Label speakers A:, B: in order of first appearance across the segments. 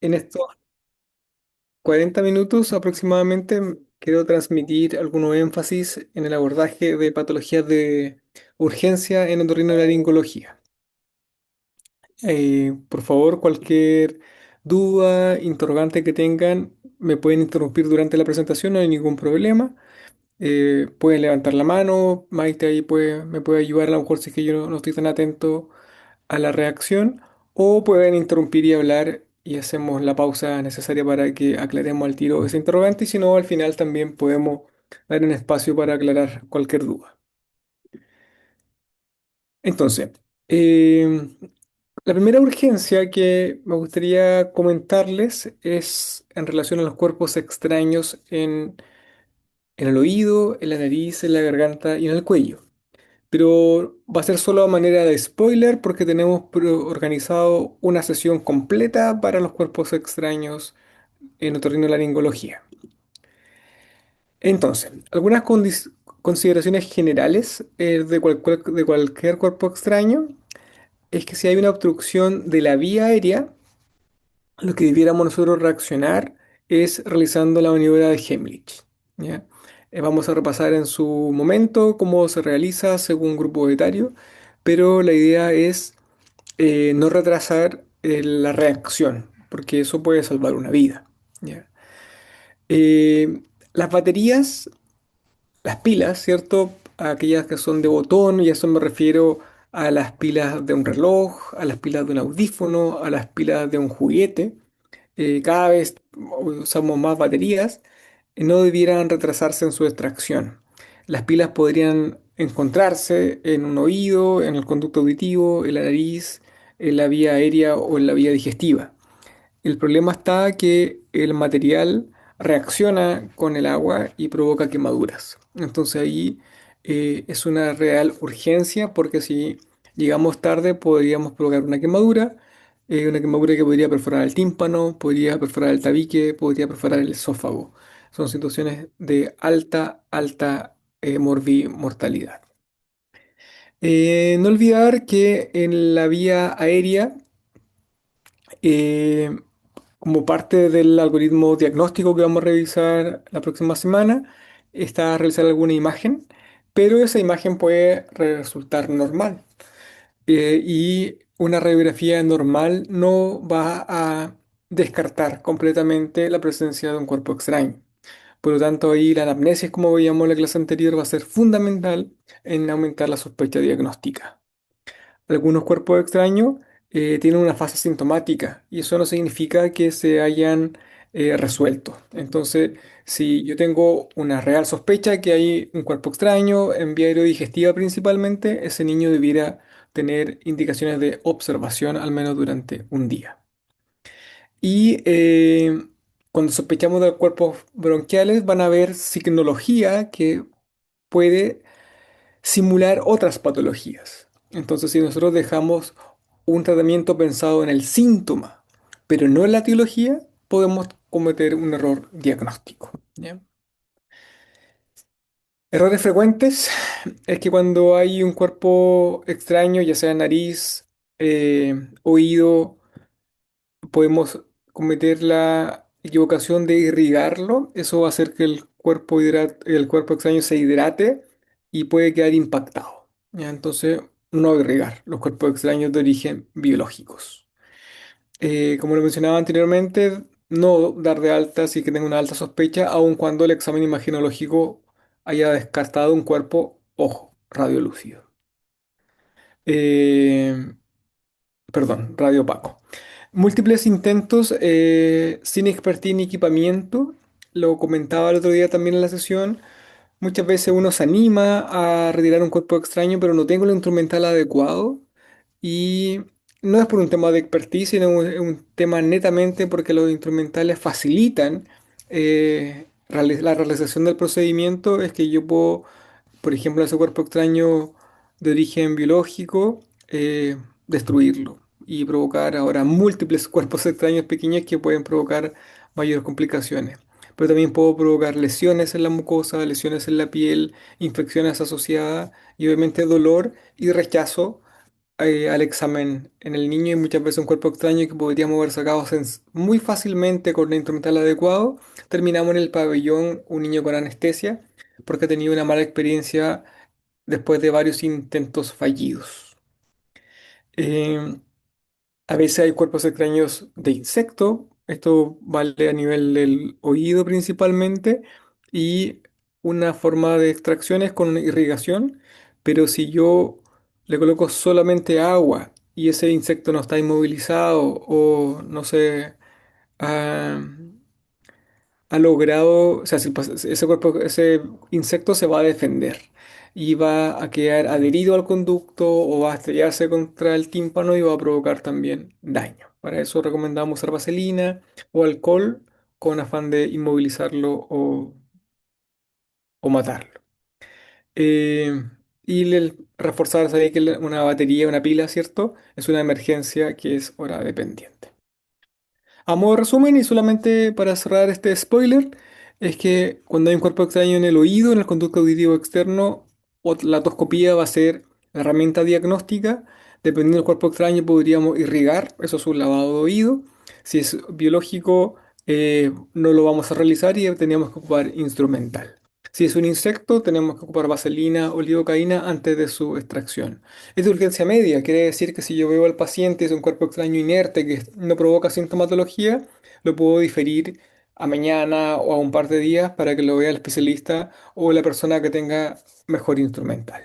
A: En estos 40 minutos aproximadamente quiero transmitir algunos énfasis en el abordaje de patologías de urgencia en otorrinolaringología. Por favor, cualquier duda, interrogante que tengan, me pueden interrumpir durante la presentación, no hay ningún problema. Pueden levantar la mano, Maite ahí me puede ayudar a lo mejor si es que yo no estoy tan atento a la reacción, o pueden interrumpir y hablar y hacemos la pausa necesaria para que aclaremos al tiro ese interrogante, y si no, al final también podemos dar un espacio para aclarar cualquier duda. Entonces, eh, la primera urgencia que me gustaría comentarles es en relación a los cuerpos extraños en el oído, en la nariz, en la garganta y en el cuello. Pero va a ser solo a manera de spoiler porque tenemos organizado una sesión completa para los cuerpos extraños en otorrinolaringología. Entonces, algunas consideraciones generales de cualquier cuerpo extraño es que si hay una obstrucción de la vía aérea, lo que debiéramos nosotros reaccionar es realizando la maniobra de Heimlich. ¿Ya? Vamos a repasar en su momento cómo se realiza según grupo etario, pero la idea es no retrasar la reacción, porque eso puede salvar una vida. ¿Ya? Las baterías, las pilas, ¿cierto? Aquellas que son de botón, y a eso me refiero a las pilas de un reloj, a las pilas de un audífono, a las pilas de un juguete. Cada vez usamos más baterías, no debieran retrasarse en su extracción. Las pilas podrían encontrarse en un oído, en el conducto auditivo, en la nariz, en la vía aérea o en la vía digestiva. El problema está que el material reacciona con el agua y provoca quemaduras. Entonces ahí es una real urgencia porque si llegamos tarde podríamos provocar una quemadura que podría perforar el tímpano, podría perforar el tabique, podría perforar el esófago. Son situaciones de alta mortalidad. No olvidar que en la vía aérea, eh, como parte del algoritmo diagnóstico que vamos a revisar la próxima semana, está realizar alguna imagen, pero esa imagen puede resultar normal. Y una radiografía normal no va a descartar completamente la presencia de un cuerpo extraño. Por lo tanto, ahí la anamnesis, como veíamos en la clase anterior, va a ser fundamental en aumentar la sospecha diagnóstica. Algunos cuerpos extraños tienen una fase sintomática y eso no significa que se hayan resuelto. Entonces, si yo tengo una real sospecha que hay un cuerpo extraño en vía aerodigestiva principalmente, ese niño debiera tener indicaciones de observación al menos durante un día. Y cuando sospechamos de cuerpos bronquiales van a haber signología que puede simular otras patologías. Entonces, si nosotros dejamos un tratamiento pensado en el síntoma, pero no en la etiología, podemos cometer un error diagnóstico. ¿Ya? Errores frecuentes es que cuando hay un cuerpo extraño, ya sea nariz, oído, podemos cometer la equivocación de irrigarlo. Eso va a hacer que el cuerpo extraño se hidrate y puede quedar impactado. ¿Ya? Entonces, no irrigar los cuerpos extraños de origen biológicos. Como lo mencionaba anteriormente, no dar de alta si es que tenga una alta sospecha, aun cuando el examen imaginológico haya descartado un cuerpo, ojo, radiolúcido. Eh, Perdón, radio opaco. Múltiples intentos sin expertise ni equipamiento. Lo comentaba el otro día también en la sesión. Muchas veces uno se anima a retirar un cuerpo extraño, pero no tengo el instrumental adecuado. Y no es por un tema de expertise, sino es un tema netamente porque los instrumentales facilitan la realización del procedimiento. Es que yo puedo, por ejemplo, ese cuerpo extraño de origen biológico, destruirlo y provocar ahora múltiples cuerpos extraños pequeños que pueden provocar mayores complicaciones. Pero también puedo provocar lesiones en la mucosa, lesiones en la piel, infecciones asociadas y obviamente dolor y rechazo al examen en el niño y muchas veces un cuerpo extraño que podríamos haber sacado muy fácilmente con el instrumental adecuado. Terminamos en el pabellón un niño con anestesia porque ha tenido una mala experiencia después de varios intentos fallidos. Eh, a veces hay cuerpos extraños de insecto, esto vale a nivel del oído principalmente, y una forma de extracción es con irrigación, pero si yo le coloco solamente agua y ese insecto no está inmovilizado o no sé, ha logrado, o sea, si ese cuerpo, ese insecto se va a defender y va a quedar adherido al conducto o va a estrellarse contra el tímpano y va a provocar también daño. Para eso recomendamos usar vaselina o alcohol con afán de inmovilizarlo o matarlo. Eh, reforzar, sabía que una batería, una pila, ¿cierto? Es una emergencia que es hora dependiente. A modo de resumen, y solamente para cerrar este spoiler, es que cuando hay un cuerpo extraño en el oído, en el conducto auditivo externo, la otoscopía va a ser la herramienta diagnóstica. Dependiendo del cuerpo extraño, podríamos irrigar, eso es un lavado de oído. Si es biológico, no lo vamos a realizar y tendríamos que ocupar instrumental. Si es un insecto, tenemos que ocupar vaselina o lidocaína antes de su extracción. Es de urgencia media, quiere decir que si yo veo al paciente, es un cuerpo extraño inerte que no provoca sintomatología, lo puedo diferir a mañana o a un par de días para que lo vea el especialista o la persona que tenga mejor instrumental.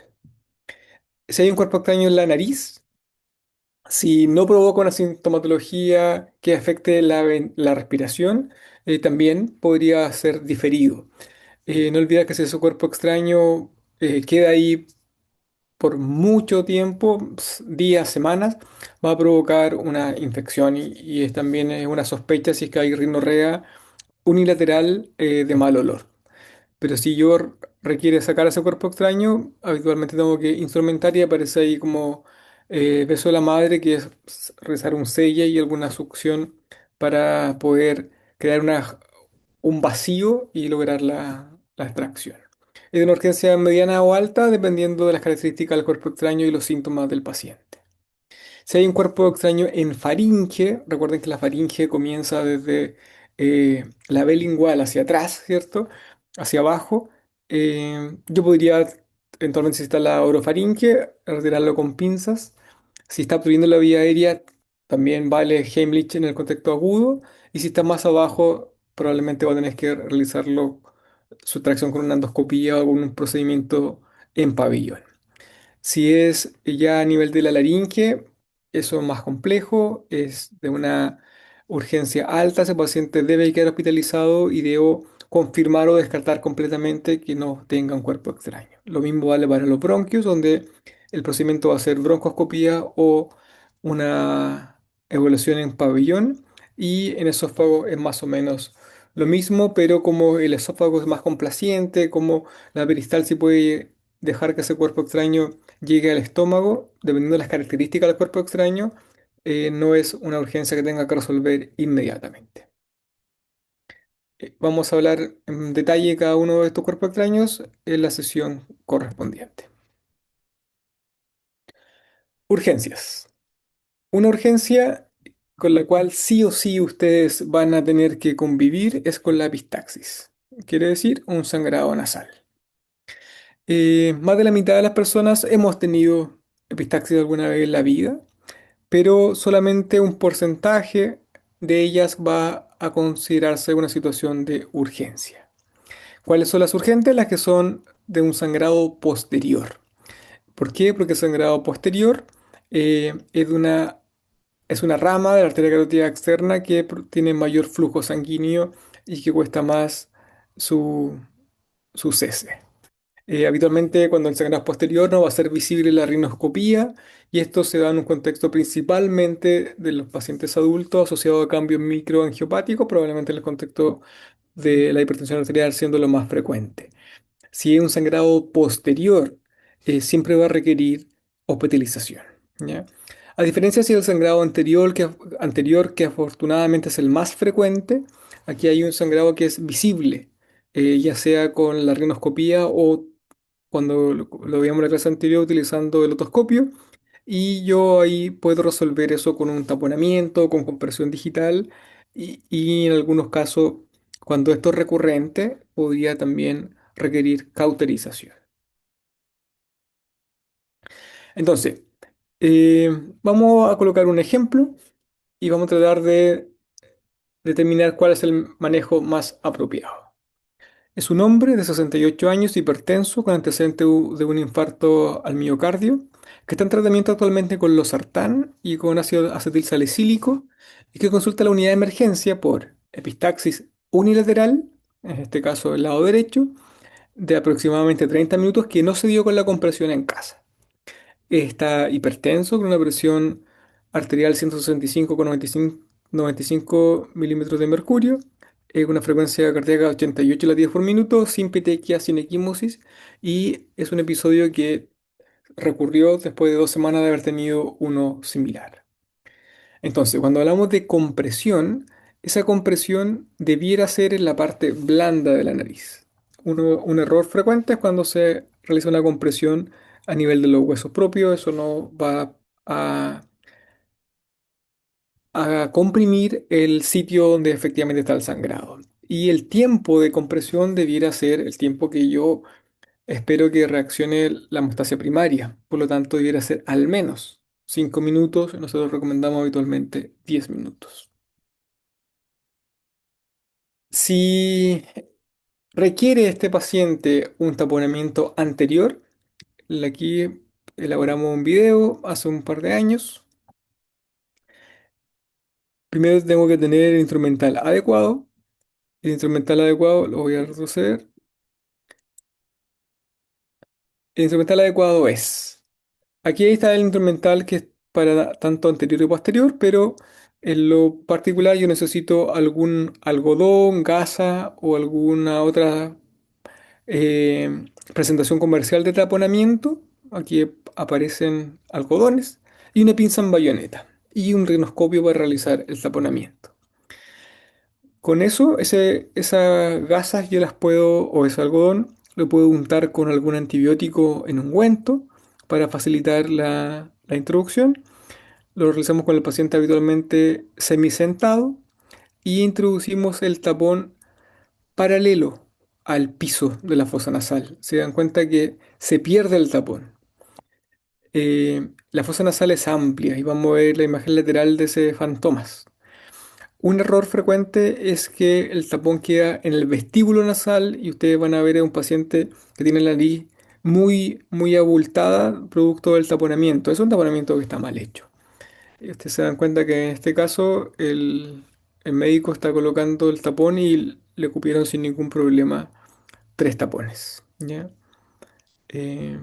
A: Si hay un cuerpo extraño en la nariz, si no provoca una sintomatología que afecte la respiración, también podría ser diferido. No olvidar que si ese cuerpo extraño queda ahí por mucho tiempo, días, semanas, va a provocar una infección y también es una sospecha si es que hay rinorrea unilateral de mal olor. Pero si yo requiere sacar ese cuerpo extraño, habitualmente tengo que instrumentar y aparece ahí como beso de la madre, que es realizar un sella y alguna succión para poder crear un vacío y lograr la extracción. Es de una urgencia mediana o alta dependiendo de las características del cuerpo extraño y los síntomas del paciente. Si hay un cuerpo extraño en faringe, recuerden que la faringe comienza desde la B lingual hacia atrás, ¿cierto? Hacia abajo. Yo podría, eventualmente, si está la orofaringe, retirarlo con pinzas. Si está obstruyendo la vía aérea, también vale Heimlich en el contexto agudo. Y si está más abajo, probablemente va a tener que realizarlo su tracción con una endoscopía o algún procedimiento en pabellón. Si es ya a nivel de la laringe, eso es más complejo, es de una urgencia alta, ese paciente debe quedar hospitalizado y debo confirmar o descartar completamente que no tenga un cuerpo extraño. Lo mismo vale para los bronquios, donde el procedimiento va a ser broncoscopía o una evaluación en pabellón, y en esófago es más o menos lo mismo, pero como el esófago es más complaciente, como la peristalsis puede dejar que ese cuerpo extraño llegue al estómago, dependiendo de las características del cuerpo extraño, no es una urgencia que tenga que resolver inmediatamente. Vamos a hablar en detalle de cada uno de estos cuerpos extraños en la sesión correspondiente. Urgencias. Una urgencia con la cual sí o sí ustedes van a tener que convivir es con la epistaxis. Quiere decir un sangrado nasal. Más de la mitad de las personas hemos tenido epistaxis alguna vez en la vida, pero solamente un porcentaje de ellas va a considerarse una situación de urgencia. ¿Cuáles son las urgentes? Las que son de un sangrado posterior. ¿Por qué? Porque el sangrado posterior es una rama de la arteria carótida externa que tiene mayor flujo sanguíneo y que cuesta más su, su cese. Habitualmente cuando el sangrado es posterior no va a ser visible la rinoscopía y esto se da en un contexto principalmente de los pacientes adultos asociado a cambios microangiopáticos, probablemente en el contexto de la hipertensión arterial siendo lo más frecuente. Si es un sangrado posterior, siempre va a requerir hospitalización, ¿ya? A diferencia si el sangrado anterior, que afortunadamente es el más frecuente, aquí hay un sangrado que es visible, ya sea con la rinoscopía o cuando lo veíamos en la clase anterior utilizando el otoscopio, y yo ahí puedo resolver eso con un taponamiento, con compresión digital y en algunos casos, cuando esto es recurrente, podría también requerir cauterización. Entonces, eh, vamos a colocar un ejemplo y vamos a tratar de determinar cuál es el manejo más apropiado. Es un hombre de 68 años, hipertenso, con antecedente de un infarto al miocardio, que está en tratamiento actualmente con losartán y con ácido acetil salicílico, y que consulta la unidad de emergencia por epistaxis unilateral, en este caso el lado derecho, de aproximadamente 30 minutos que no se dio con la compresión en casa. Está hipertenso con una presión arterial 165,95 milímetros de mercurio, una frecuencia cardíaca de 88 latidos por minuto, sin petequia, sin equimosis, y es un episodio que recurrió después de 2 semanas de haber tenido uno similar. Entonces, cuando hablamos de compresión, esa compresión debiera ser en la parte blanda de la nariz. Un error frecuente es cuando se realiza una compresión a nivel de los huesos propios, eso no va a, a comprimir el sitio donde efectivamente está el sangrado. Y el tiempo de compresión debiera ser el tiempo que yo espero que reaccione la hemostasia primaria. Por lo tanto, debiera ser al menos 5 minutos. Nosotros recomendamos habitualmente 10 minutos. Si requiere este paciente un taponamiento anterior, aquí elaboramos un video hace un par de años. Primero tengo que tener el instrumental adecuado. El instrumental adecuado lo voy a retroceder. El instrumental adecuado es. Aquí está el instrumental que es para tanto anterior y posterior, pero en lo particular yo necesito algún algodón, gasa o alguna otra presentación comercial de taponamiento. Aquí aparecen algodones y una pinza en bayoneta y un rinoscopio para realizar el taponamiento. Con eso, esas gasas yo las puedo, o ese algodón, lo puedo untar con algún antibiótico en ungüento para facilitar la introducción. Lo realizamos con el paciente habitualmente semisentado y introducimos el tapón paralelo al piso de la fosa nasal. Se dan cuenta que se pierde el tapón. La fosa nasal es amplia y vamos a ver la imagen lateral de ese fantomas. Un error frecuente es que el tapón queda en el vestíbulo nasal y ustedes van a ver a un paciente que tiene la nariz muy abultada producto del taponamiento. Es un taponamiento que está mal hecho. Y ustedes se dan cuenta que en este caso el médico está colocando el tapón y le cupieron sin ningún problema 3 tapones. ¿Ya? Eh,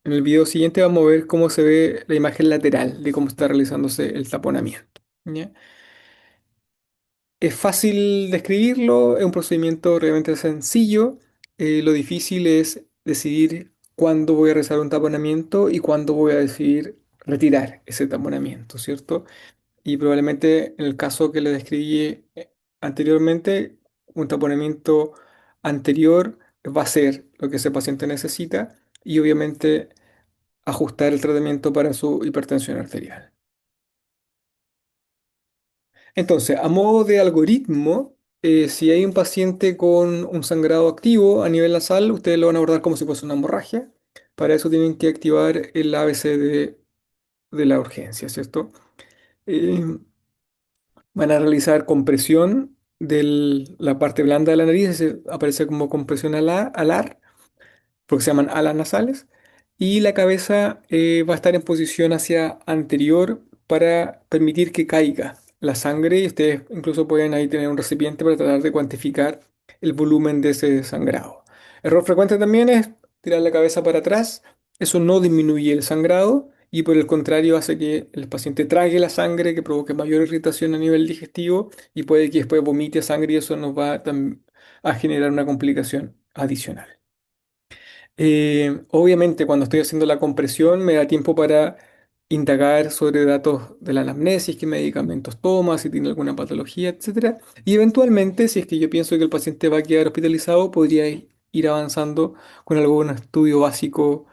A: en el video siguiente vamos a ver cómo se ve la imagen lateral de cómo está realizándose el taponamiento. ¿Ya? Es fácil describirlo, es un procedimiento realmente sencillo. Lo difícil es decidir cuándo voy a realizar un taponamiento y cuándo voy a decidir retirar ese taponamiento, ¿cierto? Y probablemente en el caso que le describí anteriormente, un taponamiento anterior va a ser lo que ese paciente necesita y obviamente ajustar el tratamiento para su hipertensión arterial. Entonces, a modo de algoritmo, si hay un paciente con un sangrado activo a nivel nasal, ustedes lo van a abordar como si fuese una hemorragia. Para eso tienen que activar el ABC de la urgencia, ¿cierto? Eh, Van a realizar compresión de la parte blanda de la nariz, aparece como compresión alar, porque se llaman alas nasales, y la cabeza va a estar en posición hacia anterior para permitir que caiga la sangre y ustedes incluso pueden ahí tener un recipiente para tratar de cuantificar el volumen de ese sangrado. Error frecuente también es tirar la cabeza para atrás, eso no disminuye el sangrado y por el contrario hace que el paciente trague la sangre, que provoque mayor irritación a nivel digestivo y puede que después vomite sangre y eso nos va a generar una complicación adicional. Obviamente, cuando estoy haciendo la compresión, me da tiempo para indagar sobre datos de la anamnesis, qué medicamentos toma, si tiene alguna patología, etcétera. Y eventualmente, si es que yo pienso que el paciente va a quedar hospitalizado, podría ir avanzando con algún estudio básico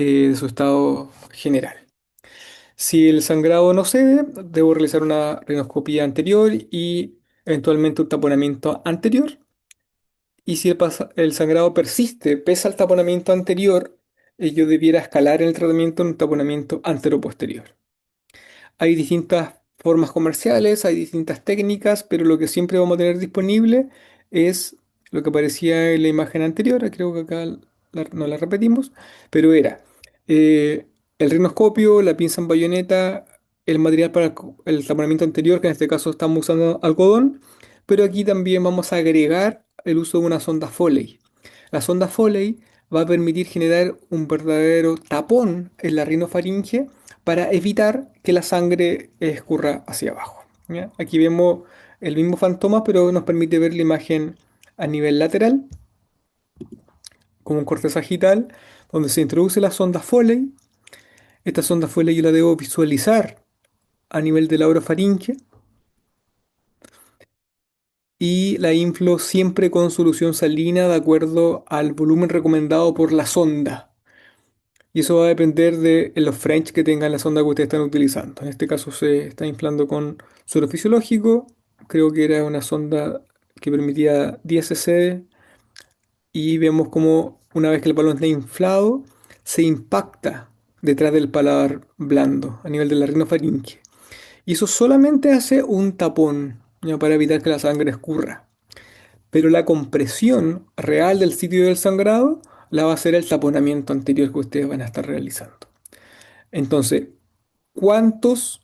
A: de su estado general. Si el sangrado no cede, debo realizar una rinoscopía anterior y eventualmente un taponamiento anterior. Y si el sangrado persiste pese al taponamiento anterior, yo debiera escalar en el tratamiento en un taponamiento anteroposterior. Hay distintas formas comerciales, hay distintas técnicas, pero lo que siempre vamos a tener disponible es lo que aparecía en la imagen anterior, creo que acá no la repetimos, pero era eh, el rinoscopio, la pinza en bayoneta, el material para el taponamiento anterior, que en este caso estamos usando algodón, pero aquí también vamos a agregar el uso de una sonda Foley. La sonda Foley va a permitir generar un verdadero tapón en la rinofaringe para evitar que la sangre escurra hacia abajo. ¿Ya? Aquí vemos el mismo fantoma, pero nos permite ver la imagen a nivel lateral, como un corte sagital, donde se introduce la sonda Foley. Esta sonda Foley yo la debo visualizar a nivel de la orofaringe y la inflo siempre con solución salina de acuerdo al volumen recomendado por la sonda. Y eso va a depender de los French que tengan la sonda que ustedes están utilizando. En este caso se está inflando con suero fisiológico. Creo que era una sonda que permitía 10 cc. Y vemos como una vez que el balón está inflado, se impacta detrás del paladar blando a nivel de la rinofaringe. Y eso solamente hace un tapón, ¿ya? Para evitar que la sangre escurra. Pero la compresión real del sitio del sangrado la va a hacer el taponamiento anterior que ustedes van a estar realizando. Entonces, ¿cuántos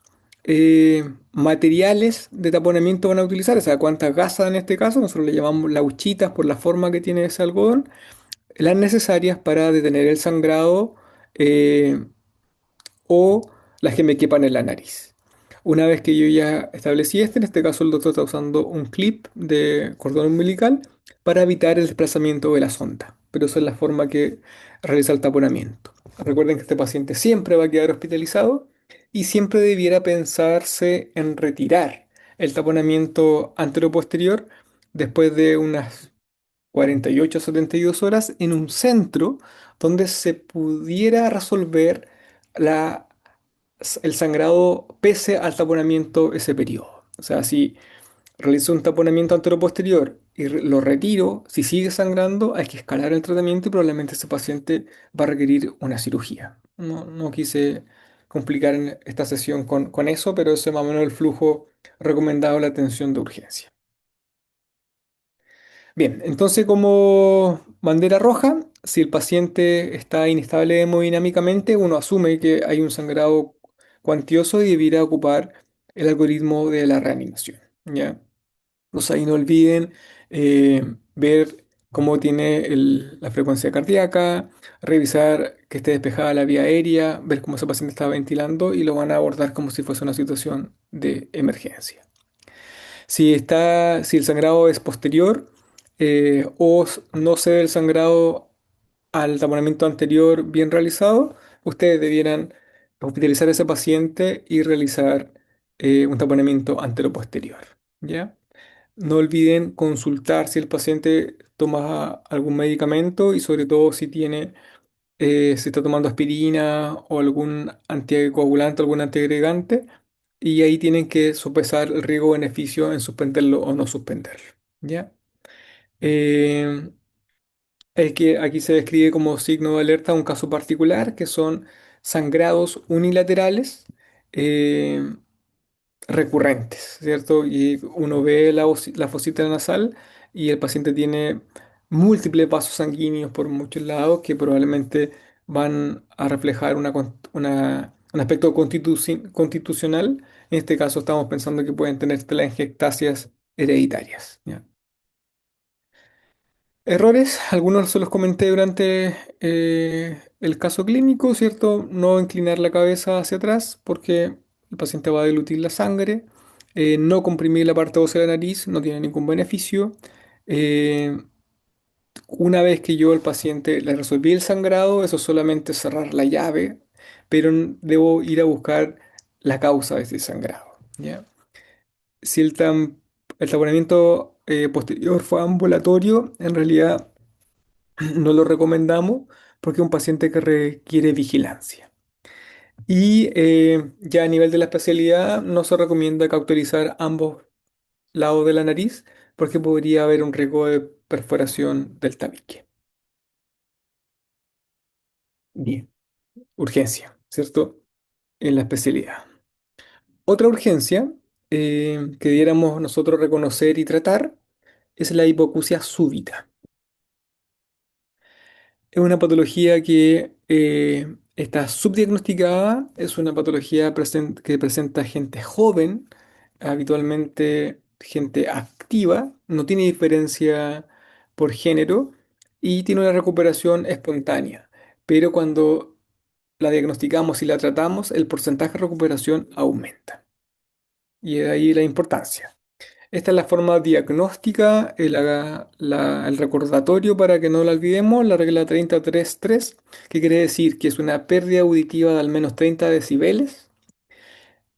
A: materiales de taponamiento van a utilizar? O sea, ¿cuántas gasas en este caso? Nosotros le llamamos lauchitas por la forma que tiene ese algodón. Las necesarias para detener el sangrado eh, o las que me quepan en la nariz. Una vez que yo ya establecí en este caso el doctor está usando un clip de cordón umbilical para evitar el desplazamiento de la sonda. Pero esa es la forma que realiza el taponamiento. Recuerden que este paciente siempre va a quedar hospitalizado y siempre debiera pensarse en retirar el taponamiento anteroposterior después de unas 48 a 72 horas en un centro donde se pudiera resolver la el sangrado pese al taponamiento ese periodo. O sea, si realizo un taponamiento anteroposterior y lo retiro, si sigue sangrando, hay que escalar el tratamiento y probablemente ese paciente va a requerir una cirugía. No quise complicar en esta sesión con eso, pero ese es más o menos el flujo recomendado de la atención de urgencia. Bien, entonces como bandera roja, si el paciente está inestable hemodinámicamente, uno asume que hay un sangrado cuantioso y debiera ocupar el algoritmo de la reanimación. ¿Ya? Entonces ahí no olviden ver cómo tiene la frecuencia cardíaca, revisar que esté despejada la vía aérea, ver cómo ese paciente está ventilando y lo van a abordar como si fuese una situación de emergencia. Si el sangrado es posterior no se ve el sangrado al taponamiento anterior bien realizado, ustedes debieran hospitalizar a ese paciente y realizar un taponamiento anteroposterior. ¿Ya? No olviden consultar si el paciente toma algún medicamento y sobre todo si está tomando aspirina o algún anticoagulante, algún antiagregante, y ahí tienen que sopesar el riesgo-beneficio en suspenderlo o no suspenderlo. ¿Ya? Eh, es que aquí se describe como signo de alerta un caso particular, que son sangrados unilaterales eh, recurrentes, ¿cierto? Y uno ve la fosita nasal y el paciente tiene múltiples vasos sanguíneos por muchos lados que probablemente van a reflejar un aspecto constitucional. En este caso estamos pensando que pueden tener telangiectasias hereditarias. ¿Ya? Errores, algunos se los comenté durante el caso clínico, ¿cierto? No inclinar la cabeza hacia atrás porque el paciente va a dilutir la sangre. No comprimir la parte ósea de la nariz no tiene ningún beneficio. Eh, una vez que yo al paciente le resolví el sangrado, eso es solamente cerrar la llave, pero debo ir a buscar la causa de ese sangrado, ¿ya? Si el taponamiento posterior fue ambulatorio, en realidad no lo recomendamos porque es un paciente que requiere vigilancia. Y ya a nivel de la especialidad, no se recomienda cauterizar ambos lados de la nariz porque podría haber un riesgo de perforación del tabique. Bien, urgencia, ¿cierto? En la especialidad. Otra urgencia que diéramos nosotros reconocer y tratar es la hipoacusia súbita. Es una patología que está subdiagnosticada, es una patología que presenta gente joven, habitualmente gente activa, no tiene diferencia por género y tiene una recuperación espontánea. Pero cuando la diagnosticamos y la tratamos, el porcentaje de recuperación aumenta. Y de ahí la importancia. Esta es la forma diagnóstica, el recordatorio para que no la olvidemos, la regla 30-3-3, que quiere decir que es una pérdida auditiva de al menos 30 decibeles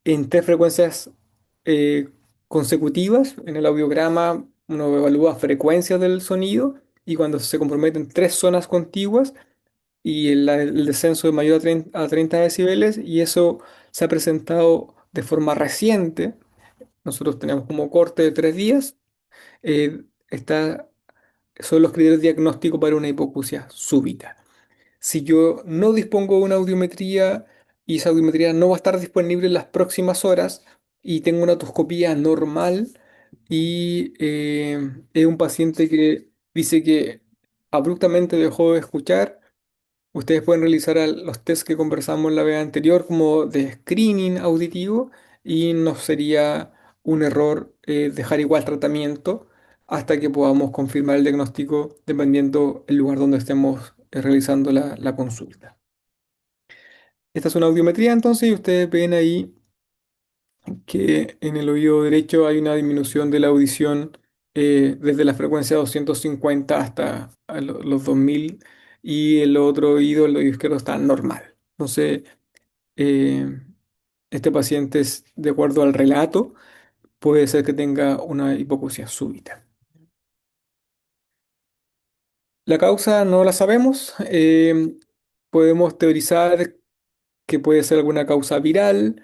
A: en tres frecuencias eh, consecutivas. En el audiograma uno evalúa frecuencias del sonido y cuando se comprometen tres zonas contiguas y el descenso es mayor a 30 decibeles y eso se ha presentado de forma reciente. Nosotros tenemos como corte de 3 días. Está, son los criterios diagnósticos para una hipoacusia súbita. Si yo no dispongo de una audiometría y esa audiometría no va a estar disponible en las próximas horas y tengo una otoscopía normal y es un paciente que dice que abruptamente dejó de escuchar. Ustedes pueden realizar los tests que conversamos la vez anterior como de screening auditivo y no sería un error dejar igual tratamiento hasta que podamos confirmar el diagnóstico dependiendo el lugar donde estemos realizando la consulta. Esta es una audiometría entonces y ustedes ven ahí que en el oído derecho hay una disminución de la audición desde la frecuencia 250 hasta los 2000 y el oído izquierdo está normal. Entonces, eh, este paciente, de acuerdo al relato, puede ser que tenga una hipoacusia súbita. La causa no la sabemos. Podemos teorizar que puede ser alguna causa viral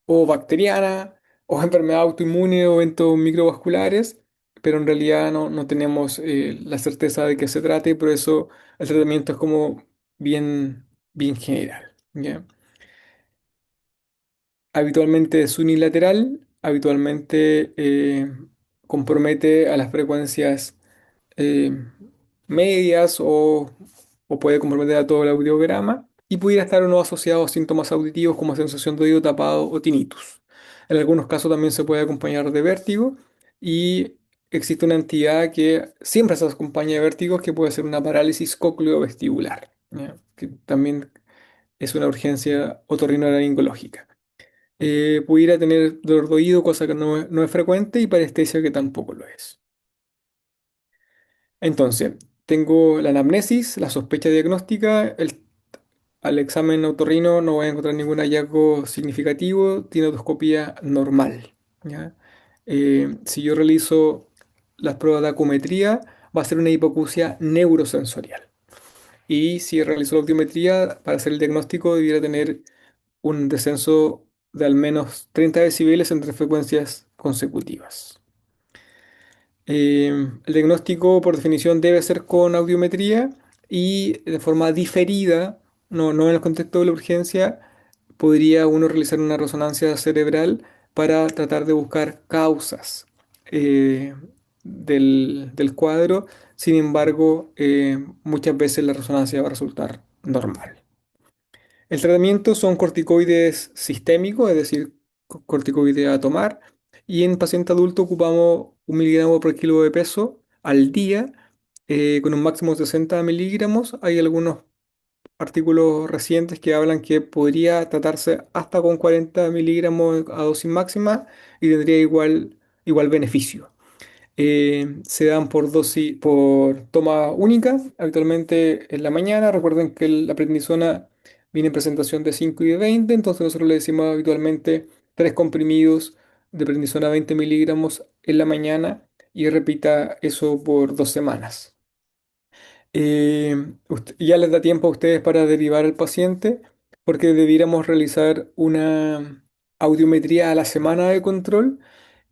A: o bacteriana o enfermedad autoinmune o eventos microvasculares, pero en realidad no tenemos la certeza de qué se trate, por eso el tratamiento es como bien general. ¿Ya? Habitualmente es unilateral, habitualmente compromete a las frecuencias eh, medias o puede comprometer a todo el audiograma y pudiera estar o no asociado a síntomas auditivos como sensación de oído tapado o tinnitus. En algunos casos también se puede acompañar de vértigo y existe una entidad que siempre se acompaña de vértigos que puede ser una parálisis cócleo-vestibular, ¿ya? Que también es una urgencia otorrinolaringológica. Pudiera tener dolor de oído, cosa que no es frecuente, y parestesia que tampoco lo es. Entonces, tengo la anamnesis, la sospecha diagnóstica, al examen otorrino no voy a encontrar ningún hallazgo significativo, tiene otoscopía normal, ¿ya? Si yo realizo las pruebas de acumetría, va a ser una hipoacusia neurosensorial. Y si realizo la audiometría, para hacer el diagnóstico, debiera tener un descenso de al menos 30 decibeles entre frecuencias consecutivas. El diagnóstico, por definición, debe ser con audiometría y de forma diferida, no en el contexto de la urgencia, podría uno realizar una resonancia cerebral para tratar de buscar causas del cuadro. Sin embargo, muchas veces la resonancia va a resultar normal. El tratamiento son corticoides sistémicos, es decir, corticoides a tomar, y en paciente adulto ocupamos 1 miligramo por kilo de peso al día, con un máximo de 60 miligramos. Hay algunos artículos recientes que hablan que podría tratarse hasta con 40 miligramos a dosis máxima y tendría igual beneficio. Se dan por dosis, por toma única, habitualmente en la mañana. Recuerden que la prednisona viene en presentación de 5 y de 20, entonces nosotros le decimos habitualmente 3 comprimidos de prednisona 20 miligramos en la mañana y repita eso por 2 semanas. Ya les da tiempo a ustedes para derivar al paciente, porque debiéramos realizar una audiometría a la semana de control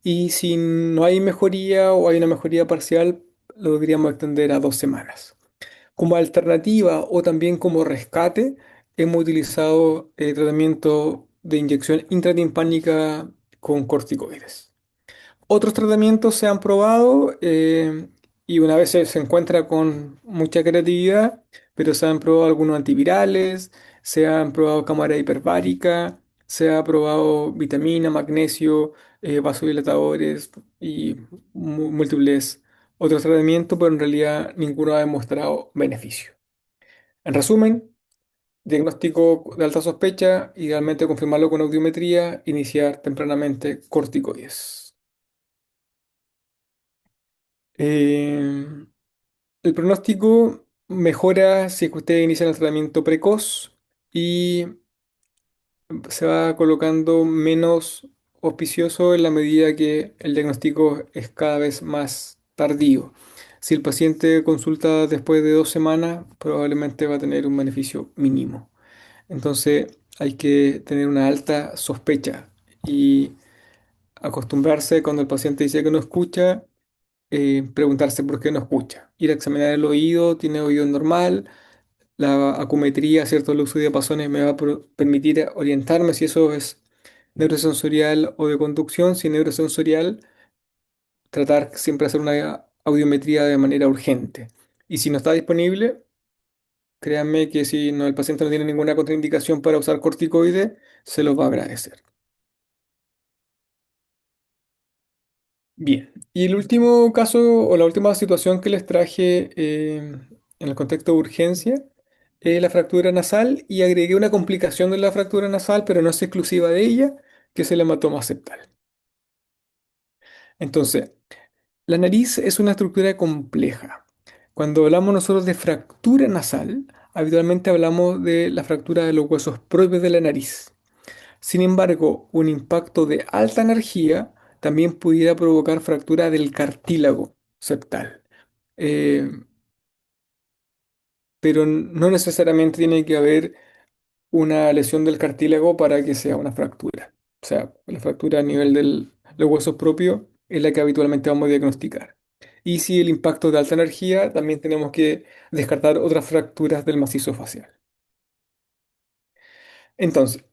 A: y si no hay mejoría o hay una mejoría parcial, lo deberíamos extender a 2 semanas. Como alternativa o también como rescate, hemos utilizado tratamiento de inyección intratimpánica con corticoides. Otros tratamientos se han probado y una vez se encuentra con mucha creatividad, pero se han probado algunos antivirales, se han probado cámara hiperbárica, se ha probado vitamina, magnesio, vasodilatadores y múltiples otros tratamientos, pero en realidad ninguno ha demostrado beneficio. En resumen, diagnóstico de alta sospecha, idealmente confirmarlo con audiometría, iniciar tempranamente corticoides. Eh, el pronóstico mejora si es que ustedes inician el tratamiento precoz y se va colocando menos auspicioso en la medida que el diagnóstico es cada vez más tardío. Si el paciente consulta después de 2 semanas, probablemente va a tener un beneficio mínimo. Entonces hay que tener una alta sospecha y acostumbrarse cuando el paciente dice que no escucha, preguntarse por qué no escucha. Ir a examinar el oído, tiene oído normal, la acumetría, cierto, el uso de diapasones me va a permitir orientarme si eso es neurosensorial o de conducción. Si es neurosensorial, tratar siempre de hacer una audiometría de manera urgente. Y si no está disponible, créanme que si no, el paciente no tiene ninguna contraindicación para usar corticoide, se los va a agradecer. Bien, y el último caso o la última situación que les traje en el contexto de urgencia es la fractura nasal y agregué una complicación de la fractura nasal, pero no es exclusiva de ella, que es el hematoma septal. Entonces, la nariz es una estructura compleja. Cuando hablamos nosotros de fractura nasal, habitualmente hablamos de la fractura de los huesos propios de la nariz. Sin embargo, un impacto de alta energía también pudiera provocar fractura del cartílago septal. Eh, pero no necesariamente tiene que haber una lesión del cartílago para que sea una fractura. O sea, la fractura a nivel de los huesos propios es la que habitualmente vamos a diagnosticar. Y si el impacto es de alta energía, también tenemos que descartar otras fracturas del macizo facial. Entonces,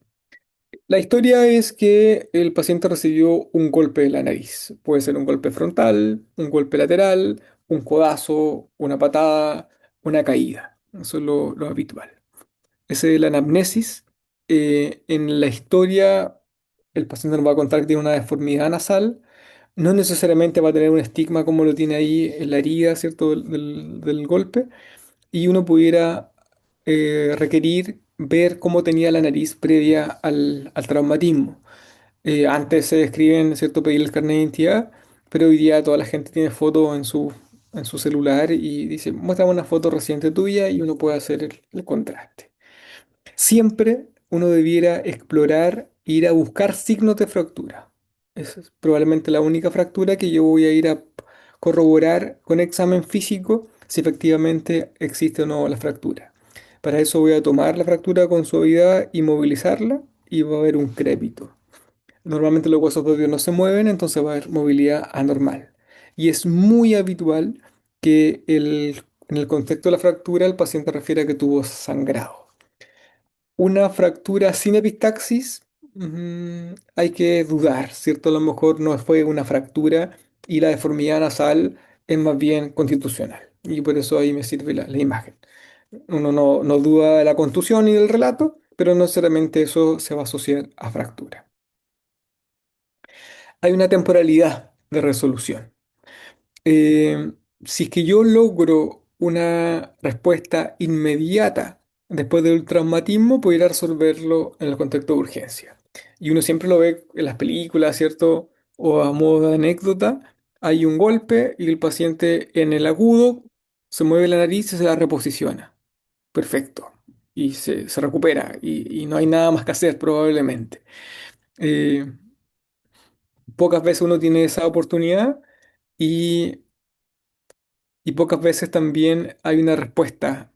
A: la historia es que el paciente recibió un golpe de la nariz. Puede ser un golpe frontal, un golpe lateral, un codazo, una patada, una caída. Eso es lo habitual. Ese es la anamnesis. En la historia, el paciente nos va a contar que tiene una deformidad nasal. No necesariamente va a tener un estigma como lo tiene ahí en la herida, ¿cierto? Del golpe. Y uno pudiera requerir ver cómo tenía la nariz previa al traumatismo. Antes se describen, ¿cierto? Pedir el carnet de identidad, pero hoy día toda la gente tiene fotos en su celular y dice, muéstrame una foto reciente tuya y uno puede hacer el contraste. Siempre uno debiera explorar, ir a buscar signos de fractura. Esa es probablemente la única fractura que yo voy a ir a corroborar con examen físico si efectivamente existe o no la fractura. Para eso voy a tomar la fractura con suavidad y movilizarla y va a haber un crépito. Normalmente los huesos propios no se mueven, entonces va a haber movilidad anormal. Y es muy habitual que en el contexto de la fractura el paciente refiere a que tuvo sangrado. Una fractura sin epistaxis, hay que dudar, ¿cierto? A lo mejor no fue una fractura y la deformidad nasal es más bien constitucional. Y por eso ahí me sirve la imagen. Uno no duda de la contusión y del relato, pero no necesariamente eso se va a asociar a fractura. Hay una temporalidad de resolución. eh, si es que yo logro una respuesta inmediata después del traumatismo, pudiera resolverlo en el contexto de urgencia. Y uno siempre lo ve en las películas, ¿cierto? O a modo de anécdota, hay un golpe y el paciente en el agudo se mueve la nariz y se la reposiciona. Perfecto. Y se recupera y no hay nada más que hacer probablemente. Eh, Pocas veces uno tiene esa oportunidad y y pocas veces también hay una respuesta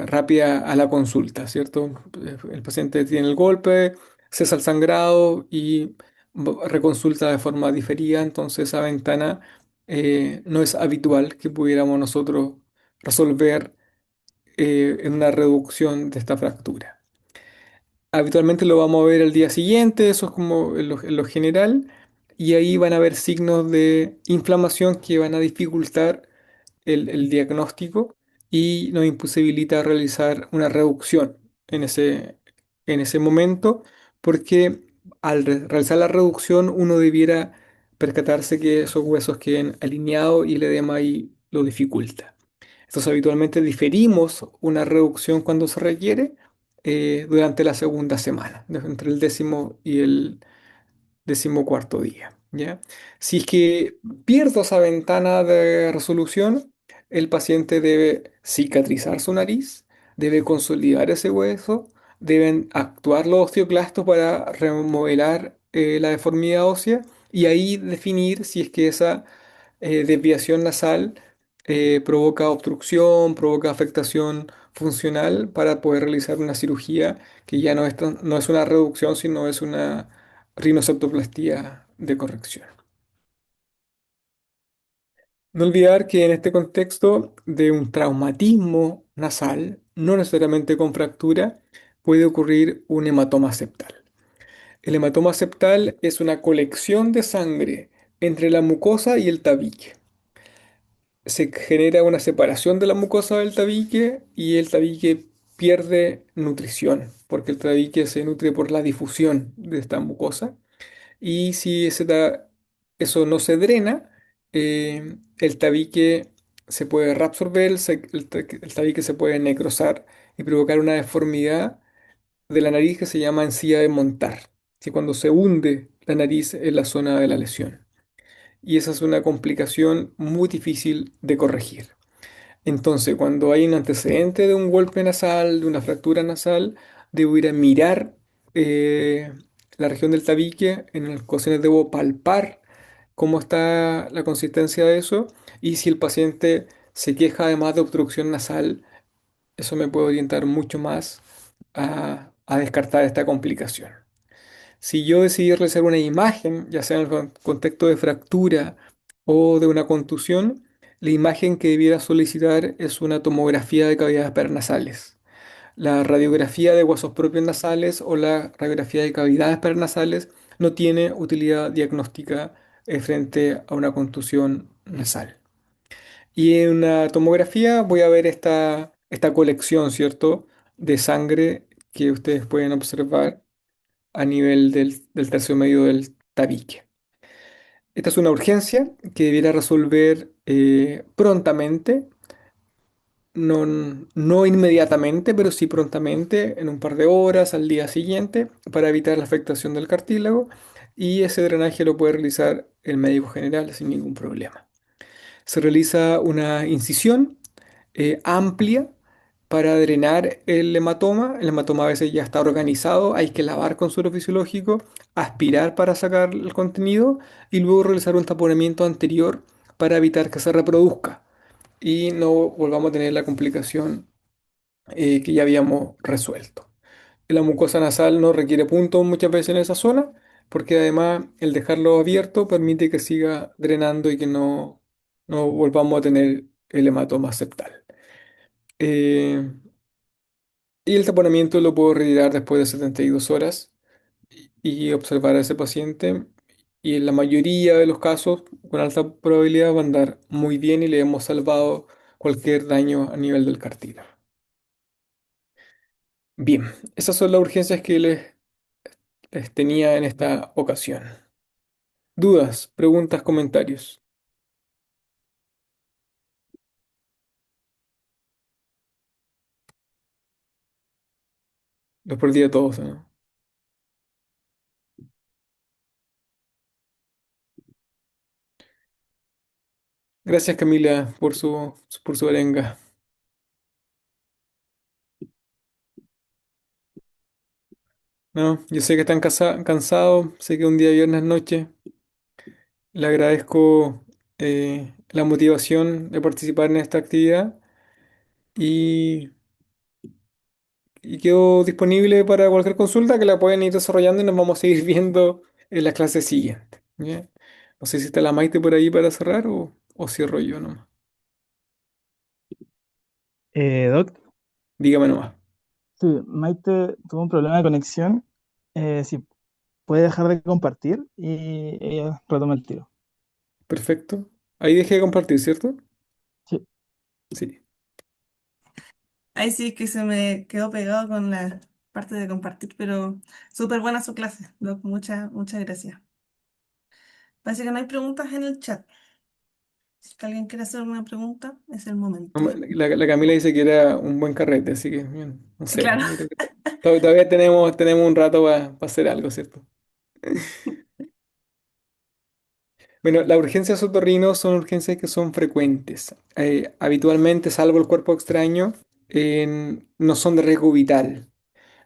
A: rápida a la consulta, ¿cierto? El paciente tiene el golpe, cesa el sangrado y reconsulta de forma diferida, entonces esa ventana no es habitual que pudiéramos nosotros resolver en una reducción de esta fractura. Habitualmente lo vamos a ver el día siguiente, eso es como en lo general, y ahí van a haber signos de inflamación que van a dificultar el diagnóstico y nos imposibilita realizar una reducción en ese momento, porque al realizar la reducción uno debiera percatarse que esos huesos queden alineados y el edema ahí lo dificulta. Entonces habitualmente diferimos una reducción cuando se requiere durante la segunda semana, entre el décimo y el decimocuarto día, ¿ya? Si es que pierdo esa ventana de resolución, el paciente debe cicatrizar su nariz, debe consolidar ese hueso, deben actuar los osteoclastos para remodelar la deformidad ósea y ahí definir si es que esa desviación nasal provoca obstrucción, provoca afectación funcional para poder realizar una cirugía que ya no es una reducción, sino es una rinoseptoplastía de corrección. No olvidar que en este contexto de un traumatismo nasal, no necesariamente con fractura, puede ocurrir un hematoma septal. El hematoma septal es una colección de sangre entre la mucosa y el tabique. Se genera una separación de la mucosa del tabique y el tabique pierde nutrición, porque el tabique se nutre por la difusión de esta mucosa. Y si eso no se drena, el tabique se puede reabsorber, el tabique se puede necrosar y provocar una deformidad de la nariz que se llama encía de montar, que cuando se hunde la nariz en la zona de la lesión. Y esa es una complicación muy difícil de corregir. Entonces, cuando hay un antecedente de un golpe nasal, de una fractura nasal, debo ir a mirar la región del tabique. En ocasiones debo palpar cómo está la consistencia de eso. Y si el paciente se queja además de obstrucción nasal, eso me puede orientar mucho más a descartar esta complicación. Si yo decidí realizar una imagen, ya sea en el contexto de fractura o de una contusión, la imagen que debiera solicitar es una tomografía de cavidades paranasales. La radiografía de huesos propios nasales o la radiografía de cavidades paranasales no tiene utilidad diagnóstica frente a una contusión nasal. Y en una tomografía voy a ver esta colección, ¿cierto?, de sangre que ustedes pueden observar a nivel del tercio medio del tabique. Esta es una urgencia que debiera resolver prontamente, no inmediatamente, pero sí prontamente, en un par de horas al día siguiente, para evitar la afectación del cartílago, y ese drenaje lo puede realizar el médico general sin ningún problema. Se realiza una incisión amplia para drenar el hematoma. El hematoma a veces ya está organizado, hay que lavar con suero fisiológico, aspirar para sacar el contenido y luego realizar un taponamiento anterior para evitar que se reproduzca y no volvamos a tener la complicación que ya habíamos resuelto. La mucosa nasal no requiere puntos muchas veces en esa zona, porque además el dejarlo abierto permite que siga drenando y que no volvamos a tener el hematoma septal. Eh, y el taponamiento lo puedo retirar después de 72 horas y observar a ese paciente. Y en la mayoría de los casos, con alta probabilidad, va a andar muy bien y le hemos salvado cualquier daño a nivel del cartílago. Bien, esas son las urgencias que les tenía en esta ocasión. Dudas, preguntas, comentarios. Los perdí a todos, ¿no? Gracias, Camila, por su arenga. No, yo sé que están cansados, sé que un día viernes noche. Le agradezco la motivación de participar en esta actividad y, y quedo disponible para cualquier consulta que la pueden ir desarrollando y nos vamos a seguir viendo en la clase siguiente. ¿Ya? No sé si está la Maite por ahí para cerrar o cierro yo nomás.
B: Doc,
A: Dígame nomás.
B: sí, Maite tuvo un problema de conexión. Si puede dejar de compartir y ella retoma el tiro.
A: Perfecto. Ahí dejé de compartir, ¿cierto?
B: Sí,
A: Sí.
C: Ahí sí que se me quedó pegado con la parte de compartir, pero súper buena su clase, Doc. Muchas gracias. Parece que no hay preguntas en el chat. Si alguien quiere hacer una pregunta, es el momento.
A: La Camila dice que era un buen carrete, así que bien, no sé.
C: Claro.
A: Yo creo que todavía tenemos un rato para hacer algo, ¿cierto? Bueno, las urgencias otorrino son urgencias que son frecuentes. Habitualmente, salvo el cuerpo extraño, no son de riesgo vital.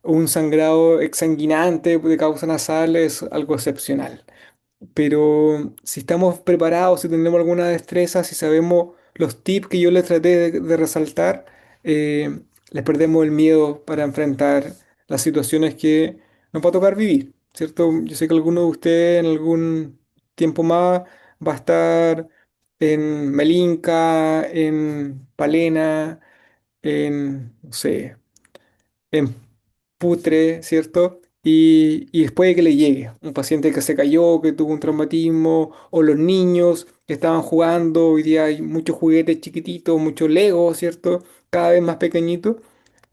A: Un sangrado exsanguinante de causa nasal es algo excepcional. Pero si estamos preparados, si tenemos alguna destreza, si sabemos los tips que yo les traté de resaltar, les perdemos el miedo para enfrentar las situaciones que nos va a tocar vivir, ¿cierto? Yo sé que alguno de ustedes en algún tiempo más va a estar en Melinca, en Palena, no sé, en putre, ¿cierto? Y después de que le llegue un paciente que se cayó, que tuvo un traumatismo, o los niños que estaban jugando, hoy día hay muchos juguetes chiquititos, muchos Legos, ¿cierto? Cada vez más pequeñitos,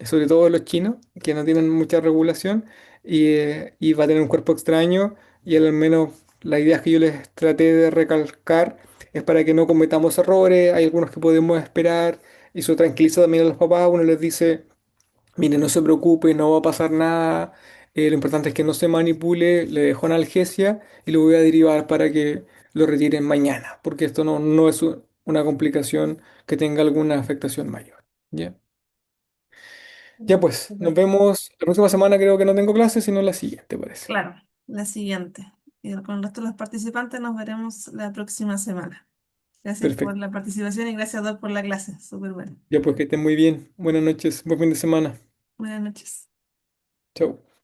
A: sobre todo los chinos, que no tienen mucha regulación, y va a tener un cuerpo extraño, y al menos las ideas que yo les traté de recalcar es para que no cometamos errores, hay algunos que podemos esperar, y eso tranquiliza también a los papás, uno les dice... Mire, no se preocupe, no va a pasar nada. Lo importante es que no se manipule, le dejo analgesia y lo voy a derivar para que lo retiren mañana, porque esto no es una complicación que tenga alguna afectación mayor. ¿Ya? Ya pues, nos
C: Súper.
A: vemos la próxima semana, creo que no tengo clases, sino la siguiente, parece.
C: Claro, la siguiente. Y con el resto de los participantes nos veremos la próxima semana. Gracias por
A: Perfecto.
C: la participación y gracias, Doc, por la clase. Súper bueno.
A: Ya pues, que estén muy bien. Buenas noches, buen fin de semana.
C: Buenas noches.
A: Chau.